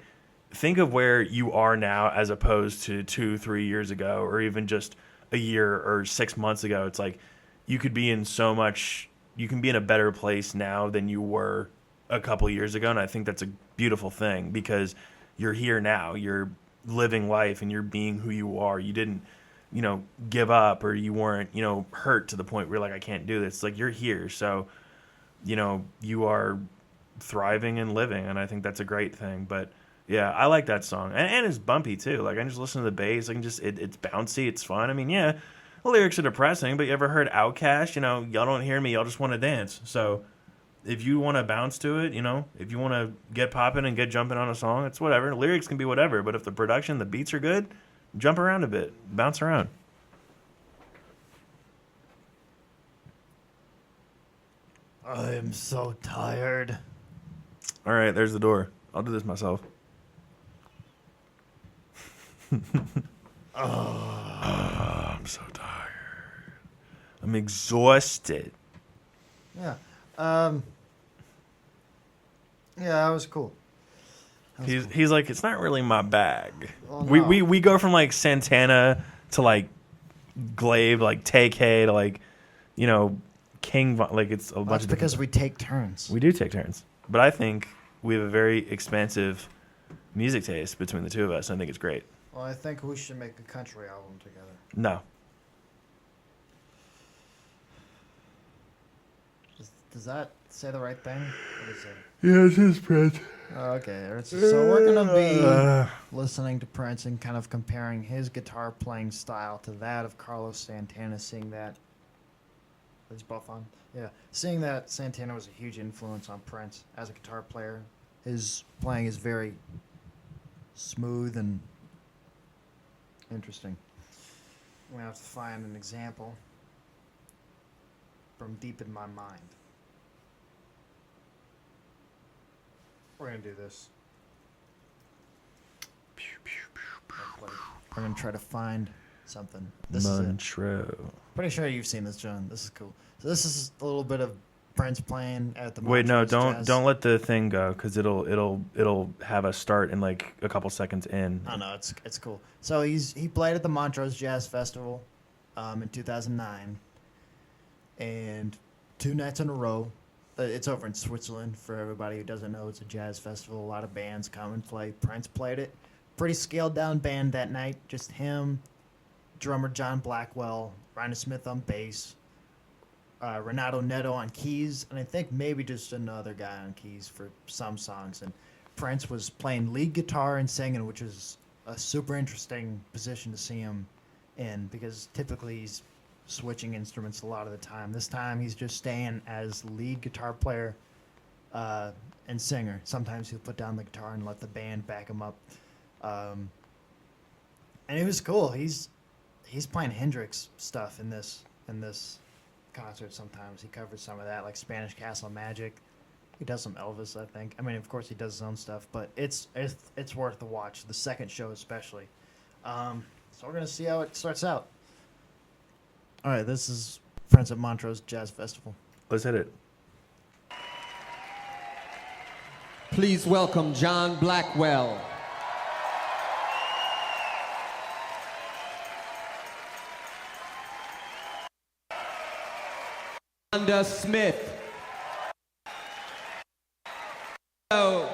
think of where you are now as opposed to 2-3 years ago, or even just a year or 6 months ago. It's like you could be in you can be in a better place now than you were a couple years ago. And I think that's a beautiful thing because you're here now, you're living life and you're being who you are. You didn't give up, or you weren't, hurt to the point where you're like, I can't do this. Like, you're here. So, you are thriving and living. And I think that's a great thing. But yeah, I like that song. And it's bumpy too. Like, I can just listen to the bass. I can just, it's bouncy. It's fun. I mean, yeah, the lyrics are depressing, but you ever heard Outkast? Y'all don't hear me. Y'all just want to dance. So if you want to bounce to it, if you want to get popping and get jumping on a song, it's whatever. The lyrics can be whatever. But if the production, the beats are good, jump around a bit, bounce around. I am so tired. All right, there's the door. I'll do this myself. I'm so tired. I'm exhausted. Yeah. Yeah, that was cool. He's like, it's not really my bag. Well, we, no. we go from like Santana to like Glaive, like TK to like, King. Like, it's a bunch That's of because different we take turns. we do take turns. But I think we have a very expansive music taste between the two of us. I think it's great. Well, I think we should make a country album together. No. Does that say the right thing? What is it? Yeah, it's his Prince. Oh, okay. So we're gonna be listening to Prince and kind of comparing his guitar playing style to that of Carlos Santana. Seeing that, it's both on. Yeah, seeing that Santana was a huge influence on Prince as a guitar player. His playing is very smooth and interesting. I'm gonna have to find an example from deep in my mind. We're gonna do this. We're gonna try to find something. This is it. Montreux. Pretty sure you've seen this, John. This is cool. So this is a little bit of Prince playing at the. Wait, no, Montrose Jazz. don't let the thing go, because it'll have us start in like a couple seconds in. Oh no, it's cool. So he played at the Montrose Jazz Festival, in 2009, and 2 nights in a row. It's over in Switzerland. For everybody who doesn't know, it's a jazz festival. A lot of bands come and play. Prince played it. Pretty scaled down band that night. Just him, drummer John Blackwell, Ryan Smith on bass, Renato Neto on keys, and I think maybe just another guy on keys for some songs. And Prince was playing lead guitar and singing, which is a super interesting position to see him in, because typically he's switching instruments a lot of the time. This time he's just staying as lead guitar player and singer. Sometimes he'll put down the guitar and let the band back him up. And it was cool. He's playing Hendrix stuff in this concert sometimes. He covers some of that, like Spanish Castle Magic. He does some Elvis, I think. I mean, of course he does his own stuff, but it's worth the watch. The second show especially. So we're gonna see how it starts out. All right, this is Prince at Montrose Jazz Festival. Let's hit it. Please welcome John Blackwell. Wanda Smith. Oh.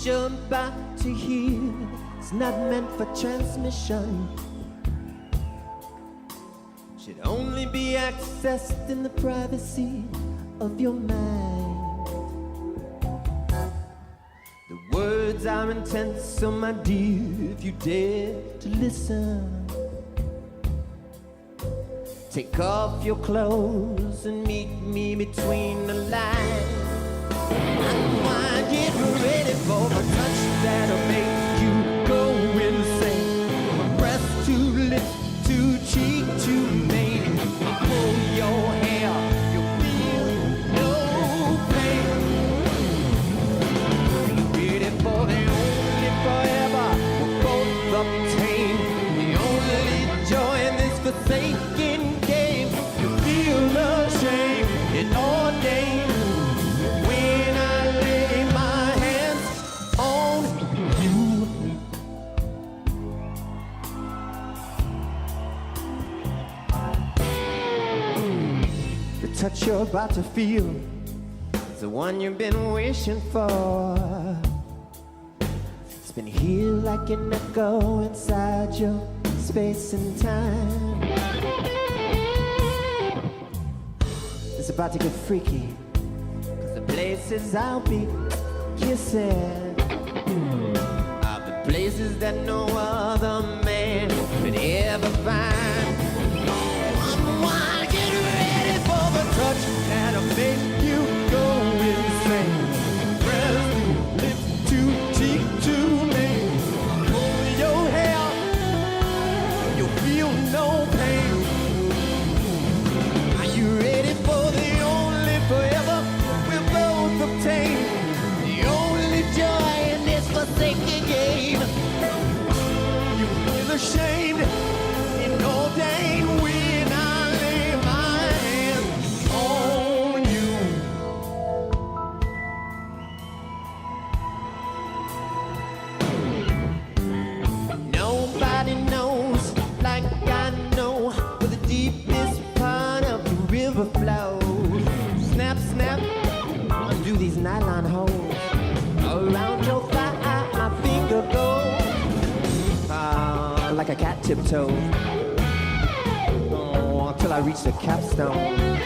you're about to hear is not meant for transmission. Should only be accessed in the privacy of your mind. The words are intense, so my dear, if you dare to listen, take off your clothes and meet me between the lines. Why get ready for a touch that'll make you go insane? From breast to lips to cheek to mane. Pull your hair, you'll feel no pain. Ready for the only forever we'll both obtain. The only joy in this forsaken game. You feel the shame it ordained. When I lay my hands on you, the touch you're about to feel is the one you've been wishing for. It's been here like an echo inside your space and time. It's about to get freaky. The places I'll be kissing are the places that no other man could ever find. Why get ready for the touch that'll make you go insane? Breast, lips to cheek to mane. Pull your hair, you'll feel no pain. Are you ready for the only forever obtain? The only joy in this forsaken game. You feel ashamed and ordained when I lay my hands on you. Nobody knows like I know where the deepest part of the river flows. Snap, snap. Undo these nylon holes around your thigh. Finger go like a cat tiptoe until I reach the capstone.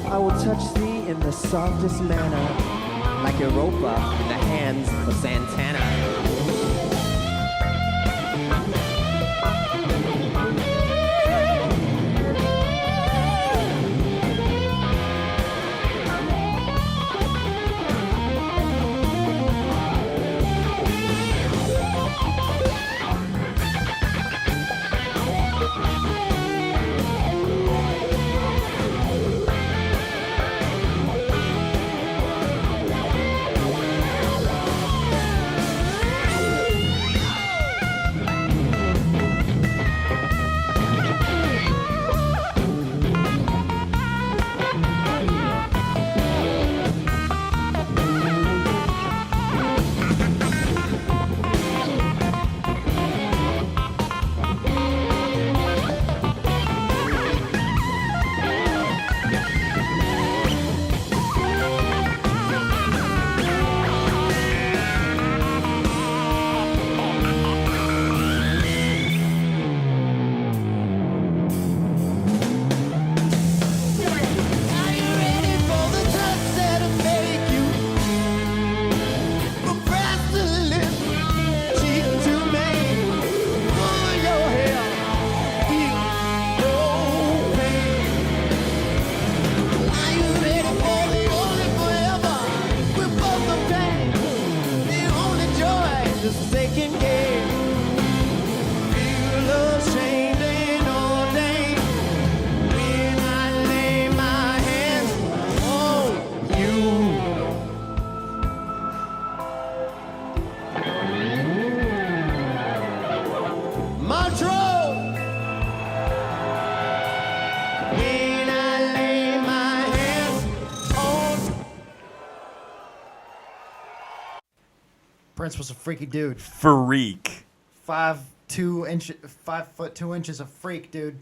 I will touch thee in the softest manner, like Europa in the hands of Santana. Prince was a freaky dude. Freak. 5'2" 5'2" of freak, dude.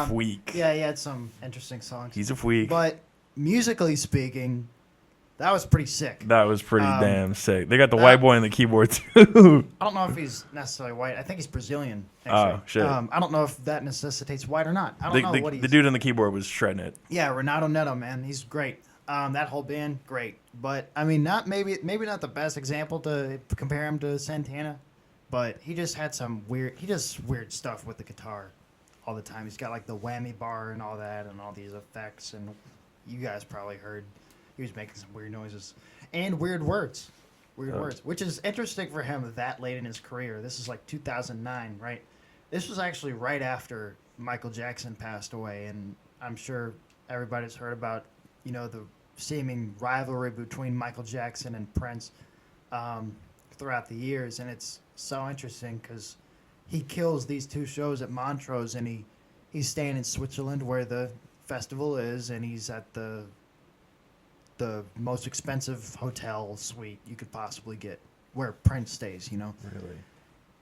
Freak. Yeah, he had some interesting songs. He's a freak. But musically speaking, That was pretty sick. That was pretty damn sick. They got the that- white boy in the keyboard too. I don't know if he's necessarily white. I think he's Brazilian. Oh, Actually. shit. I don't know if that necessitates white or not. I don't know what he's. The dude on the keyboard was shredding it. Yeah, Renato Neto, man, he's great. That whole band, great. But I mean, maybe not the best example to compare him to Santana, but he just had some weird. He does weird stuff with the guitar all the time. He's got like the whammy bar and all that, and all these effects. And you guys probably heard he was making some weird noises and weird words, which is interesting for him that late in his career. This is like 2009, right? This was actually right after Michael Jackson passed away, and I'm sure everybody's heard about the seeming rivalry between Michael Jackson and Prince throughout the years, and it's so interesting because he kills these two shows at Montrose, and he's staying in Switzerland where the festival is, and he's at the most expensive hotel suite you could possibly get, where Prince stays. Really?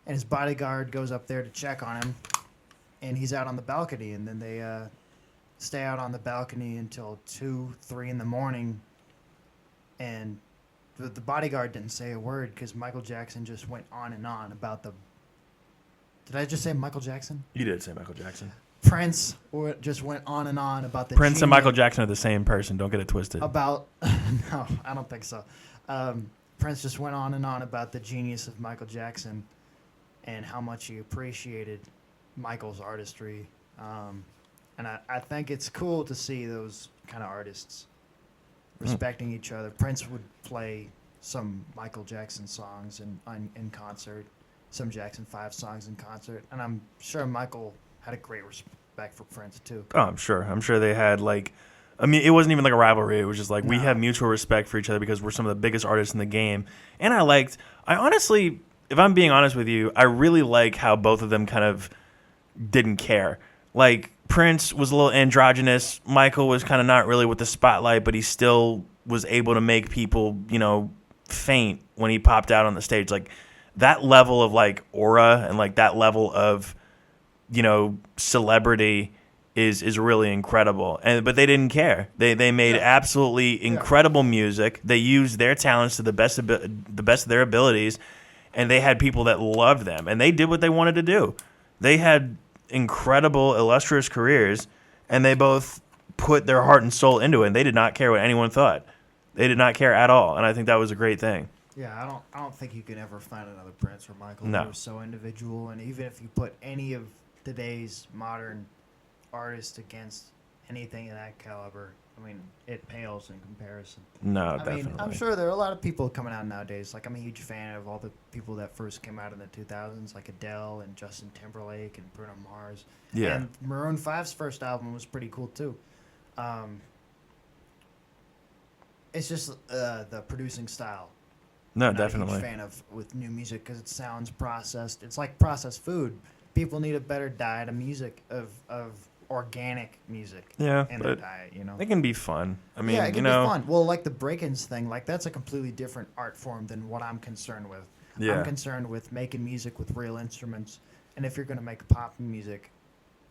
And his bodyguard goes up there to check on him, and he's out on the balcony, and then they stay out on the balcony until 2, 3 in the morning, and the bodyguard didn't say a word because Michael Jackson just went on and on about the... Did I just say Michael Jackson? You did say Michael Jackson. Prince just went on and on about the... Prince and Michael Jackson are the same person. Don't get it twisted. About... No, I don't think so. Prince just went on and on about the genius of Michael Jackson and how much he appreciated Michael's artistry. And I think it's cool to see those kind of artists respecting each other. Prince would play some Michael Jackson songs in concert, some Jackson 5 songs in concert, and I'm sure Michael had a great respect for Prince too. Oh, I'm sure. I'm sure they had it wasn't even like a rivalry. It was just like we have mutual respect for each other because we're some of the biggest artists in the game. And I honestly, if I'm being honest with you, I really like how both of them kind of didn't care. Like, Prince was a little androgynous. Michael was kind of not really with the spotlight, but he still was able to make people, faint when he popped out on the stage. Like, that level of, aura and, that level of, celebrity is really incredible. But they didn't care. They made absolutely incredible music. They used their talents to the best of their abilities, and they had people that loved them. And they did what they wanted to do. They had incredible, illustrious careers, and they both put their heart and soul into it, and they did not care what anyone thought. They did not care at all, and I think that was a great thing. Yeah, I don't think you can ever find another Prince or Michael No. who was so individual, and even if you put any of today's modern artists against anything of that caliber, I mean, it pales in comparison. No, definitely. I'm sure there are a lot of people coming out nowadays. Like, I'm a huge fan of all the people that first came out in the 2000s, like Adele and Justin Timberlake and Bruno Mars. Yeah. And Maroon 5's first album was pretty cool, too. It's just the producing style. No, I'm not definitely. a huge fan of with new music because it sounds processed. It's like processed food. People need a better diet of music, of organic music Yeah, in their but diet, They can be fun. I mean, yeah, it can be fun. Well, like the break-ins thing, that's a completely different art form than what I'm concerned with. Yeah. I'm concerned with making music with real instruments, and if you're going to make pop music,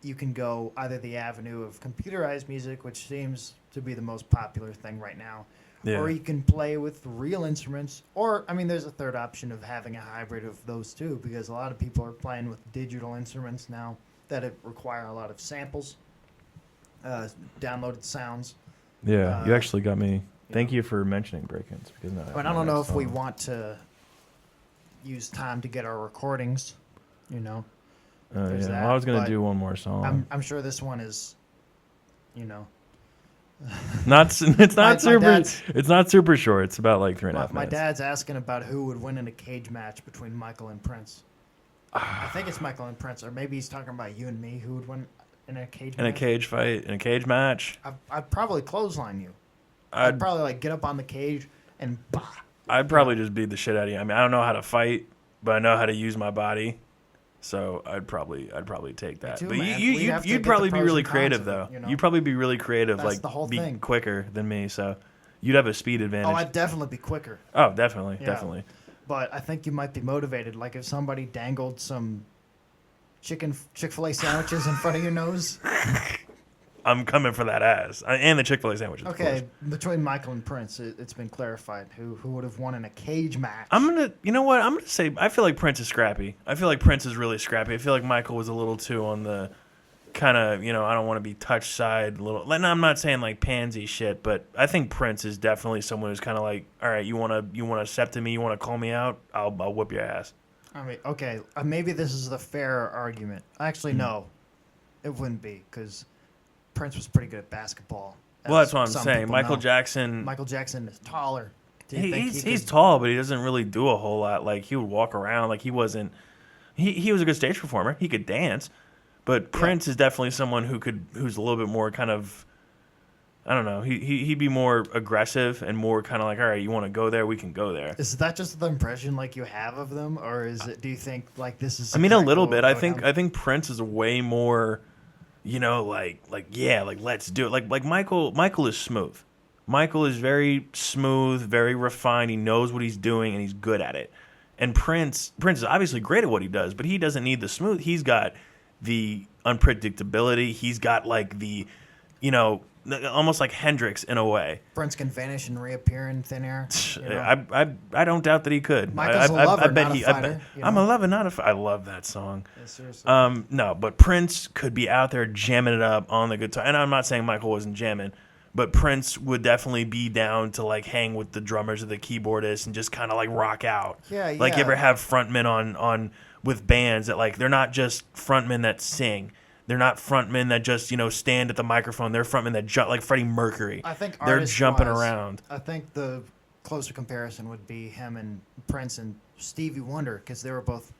you can go either the avenue of computerized music, which seems to be the most popular thing right now, Yeah. or you can play with real instruments, or, there's a third option of having a hybrid of those two, because a lot of people are playing with digital instruments now that require a lot of samples, downloaded sounds. Yeah, you actually got me. Thank you for mentioning break-ins. Because I don't know if we want to use time to get our recordings, Yeah. there's Well, I was going but to do one more song. I'm sure this one is, It's not super. dad's- It's not super short. It's about 3.5 my minutes. dad's asking about who would win in a cage match between Michael and Prince. I think it's Michael and Prince, or maybe he's talking about you and me, who would win in a cage In match. a cage fight, in a cage match. I'd probably clothesline you. I'd probably get up on the cage and bah. I'd probably just beat the shit out of you. I mean, I don't know how to fight, but I know how to use my body. So I'd probably take that. too, But man. We'd have to you'd get probably the be pros really and cons creative of though. it, You'd probably be really creative, That's the whole be thing. quicker than me. So you'd have a speed advantage. Oh, I'd definitely be quicker. Oh, definitely, Yeah. definitely. But I think you might be motivated. Like if somebody dangled some Chick-fil-A sandwiches in front of your nose, I'm coming for that ass and the Chick-fil-A sandwiches. Of Okay, course. between Michael and Prince, it's been clarified who would have won in a cage match. You know what? I'm gonna say I feel like Prince is scrappy. I feel like Prince is really scrappy. I feel like Michael was a little too on the kind of, I don't want to be touch side little. And I'm not saying like pansy shit, but I think Prince is definitely someone who's kind of like, all right, you want to accept me, you want to call me out, I'll whip your ass. I mean, okay, maybe this is the fair argument. Actually, no, it wouldn't be because Prince was pretty good at basketball. Well, that's what I'm some saying. people Michael know. Jackson. Michael Jackson is taller. Do you think He's could- tall, but he doesn't really do a whole lot. Like he would walk around, like he wasn't. He was a good stage performer. He could dance, but Prince is definitely someone who's a little bit more kind of. I don't know. He'd be more aggressive and more kind of like, all right, you want to go there, we can go there. Is that just the impression like you have of them, or is it? Do you think like this is? I mean, a exactly little what bit. would I go think down? Prince is way more, like let's do it. Like Michael is smooth. Michael is very smooth, very refined. He knows what he's doing and he's good at it. And Prince is obviously great at what he does, but he doesn't need the smooth. He's got the unpredictability. He's got like the, almost like Hendrix in a way. Prince can vanish and reappear in thin air. You know? I don't doubt that he could. Michael's a lover, not a fighter, I'm a lover, not a fighter. I love that song. Yeah, seriously. No, but Prince could be out there jamming it up on the guitar. And I'm not saying Michael wasn't jamming, but Prince would definitely be down to like hang with the drummers or the keyboardists and just kind of like rock out. Yeah, Like you yeah. ever have frontmen on with bands that like they're not just frontmen that sing. They're not frontmen that just stand at the microphone. They're frontmen that jump like Freddie Mercury. I think they're jumping artist-wise, around. I think the closer comparison would be him and Prince and Stevie Wonder because they were both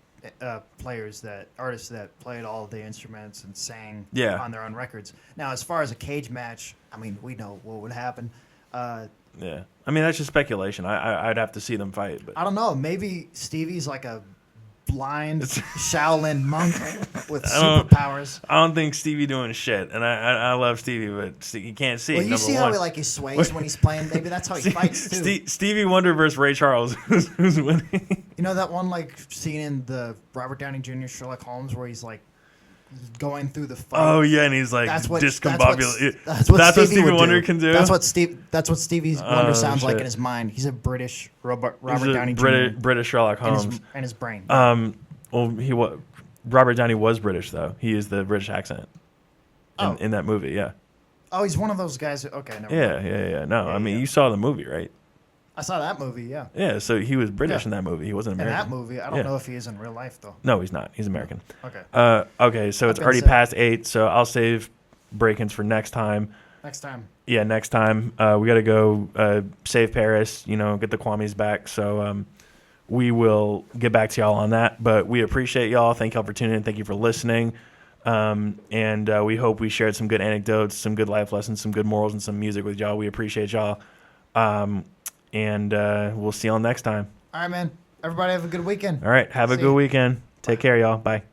artists that played all of the instruments and sang on their own records. Now, as far as a cage match, I mean, we know what would happen. Yeah, I mean that's just speculation. I'd have to see them fight, but I don't know. Maybe Stevie's like a blind Shaolin monk with superpowers. I don't think Stevie doing shit, and I love Stevie, but he can't see. Well, you number see one. how he sways when he's playing. Maybe that's how he fights too. Stevie Wonder versus Ray Charles, who's winning? You know that one scene in the Robert Downey Jr. Sherlock Holmes where he's like going through the fight. Oh yeah, and he's like discombobulated. That's what Stevie Wonder can do. That's what Stevie Wonder sounds like shit. in his mind. He's a British Robert He's a Downey Jr. British Sherlock Holmes. in his brain. Well, Robert Downey was British though. He is the British accent in that movie. Yeah. Oh, he's one of those guys. Okay, never mind. Yeah. No, I mean you saw the movie, right? I saw that movie. Yeah. Yeah, so he was British Yeah. in that movie. He wasn't In American. that movie, I don't know if he is in real life though. No, he's not. He's American. Okay. Okay, so it's gonna already say- past 8, so I'll save break-ins for next time. Next time. Yeah, next time. We got to go save Paris, get the Kwame's back. So we will get back to y'all on that. But we appreciate y'all. Thank y'all for tuning in. Thank you for listening. And we hope we shared some good anecdotes, some good life lessons, some good morals, and some music with y'all. We appreciate y'all. And we'll see y'all next time. All right, man. Everybody have a good weekend. All right, have a See good ya. weekend. Take care, y'all. Bye.